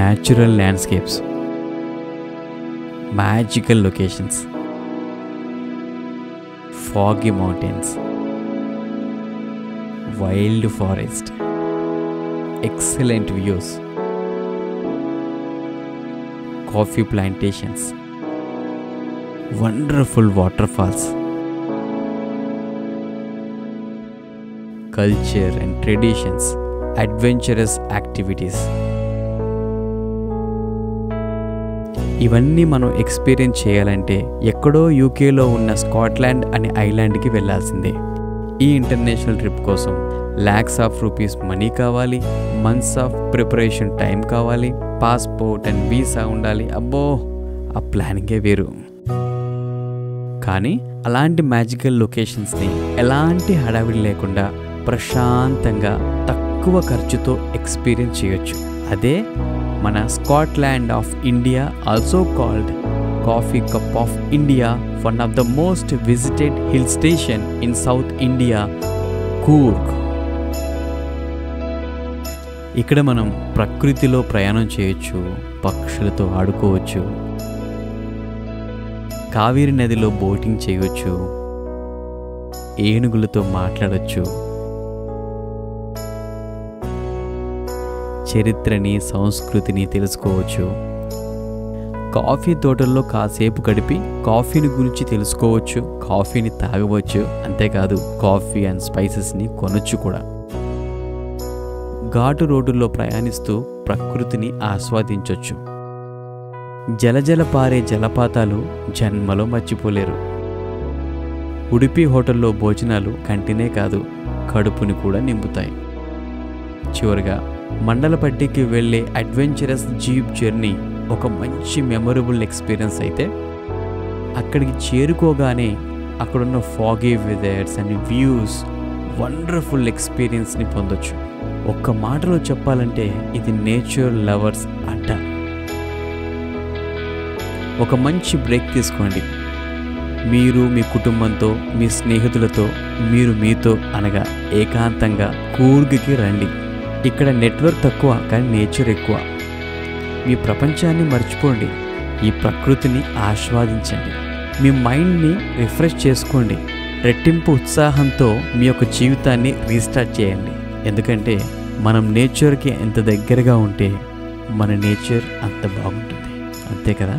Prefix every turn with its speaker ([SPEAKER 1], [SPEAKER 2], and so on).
[SPEAKER 1] natural landscapes, magical locations, foggy mountains, wild forest, excellent views, coffee plantations, wonderful waterfalls, culture and traditions, adventurous activities. ఇవన్నీ మనం experience చేయాలంటే ఎక్కడో యూకేలో ఉన్న Scotland అనే ఐలాండ్కి వెళ్ళాల్సిందే. ఈ ఇంటర్నేషనల్ ట్రిప్ కోసం lakhs of rupees మనీ కావాలి, మంత్స్ ఆఫ్ ప్రిపరేషన్ టైం కావాలి, పాస్పోర్ట్ అండ్ వీసా ఉండాలి. అబ్బో, ఆ ప్లానింగే వేరు. కానీ అలాంటి మ్యాజికల్ లొకేషన్స్ని ఎలాంటి హడావిడి లేకుండా ప్రశాంతంగా తక్కువ ఖర్చుతో ఎక్స్పీరియన్స్ చేయొచ్చు. అదే మన Scotland of India, also called coffee cup of India, one of the most visited hill station in south India, Coorg. ఇక్కడ మనం ప్రకృతిలో ప్రయాణం చేయొచ్చు, పక్షులతో ఆడుకోవచ్చు, కావేరి నదిలో బోటింగ్ చేయవచ్చు, ఏనుగులతో మాట్లాడవచ్చు, చరిత్రని సంస్కృతిని తెలుసుకోవచ్చు, కాఫీ తోటల్లో కాసేపు గడిపి కాఫీని గురించి తెలుసుకోవచ్చు, కాఫీని తాగవచ్చు. అంతేకాదు కాఫీ అండ్ స్పైసెస్ని కొనొచ్చు కూడా. ఘాటు రోడ్డుల్లో ప్రయాణిస్తూ ప్రకృతిని ఆస్వాదించవచ్చు. జలజల పారే జలపాతాలు జన్మలో మర్చిపోలేరు. ఉడిపి హోటల్లో భోజనాలు కంటినే కాదు కడుపుని కూడా నింపుతాయి. చివరిగా మండలపట్టికి వెళ్ళే అడ్వెంచరస్ జీప్ జర్నీ ఒక మంచి మెమొరబుల్ ఎక్స్పీరియన్స్ అయితే, అక్కడికి చేరుకోగానే అక్కడున్న foggy weathers and views wonderful ఎక్స్పీరియన్స్ని పొందొచ్చు. ఒక్క మాటలో చెప్పాలంటే ఇది నేచర్ లవర్స్ అడ్డ. ఒక మంచి బ్రేక్ తీసుకోండి. మీరు మీ కుటుంబంతో, మీ స్నేహితులతో, మీరు మీతో అనగా ఏకాంతంగా కూర్గ్కి రండి. ఇక్కడ నెట్వర్క్ తక్కువ కానీ నేచర్ ఎక్కువ. మీ ప్రపంచాన్ని మర్చిపోండి, ఈ ప్రకృతిని ఆస్వాదించండి, మీ మైండ్ని రిఫ్రెష్ చేసుకోండి, రెట్టింపు ఉత్సాహంతో మీ యొక్క జీవితాన్ని రీస్టార్ట్ చేయండి. ఎందుకంటే మనం నేచర్కి ఎంత దగ్గరగా ఉంటే మన నేచర్ అంత బాగుంటుంది. అంతే కదా.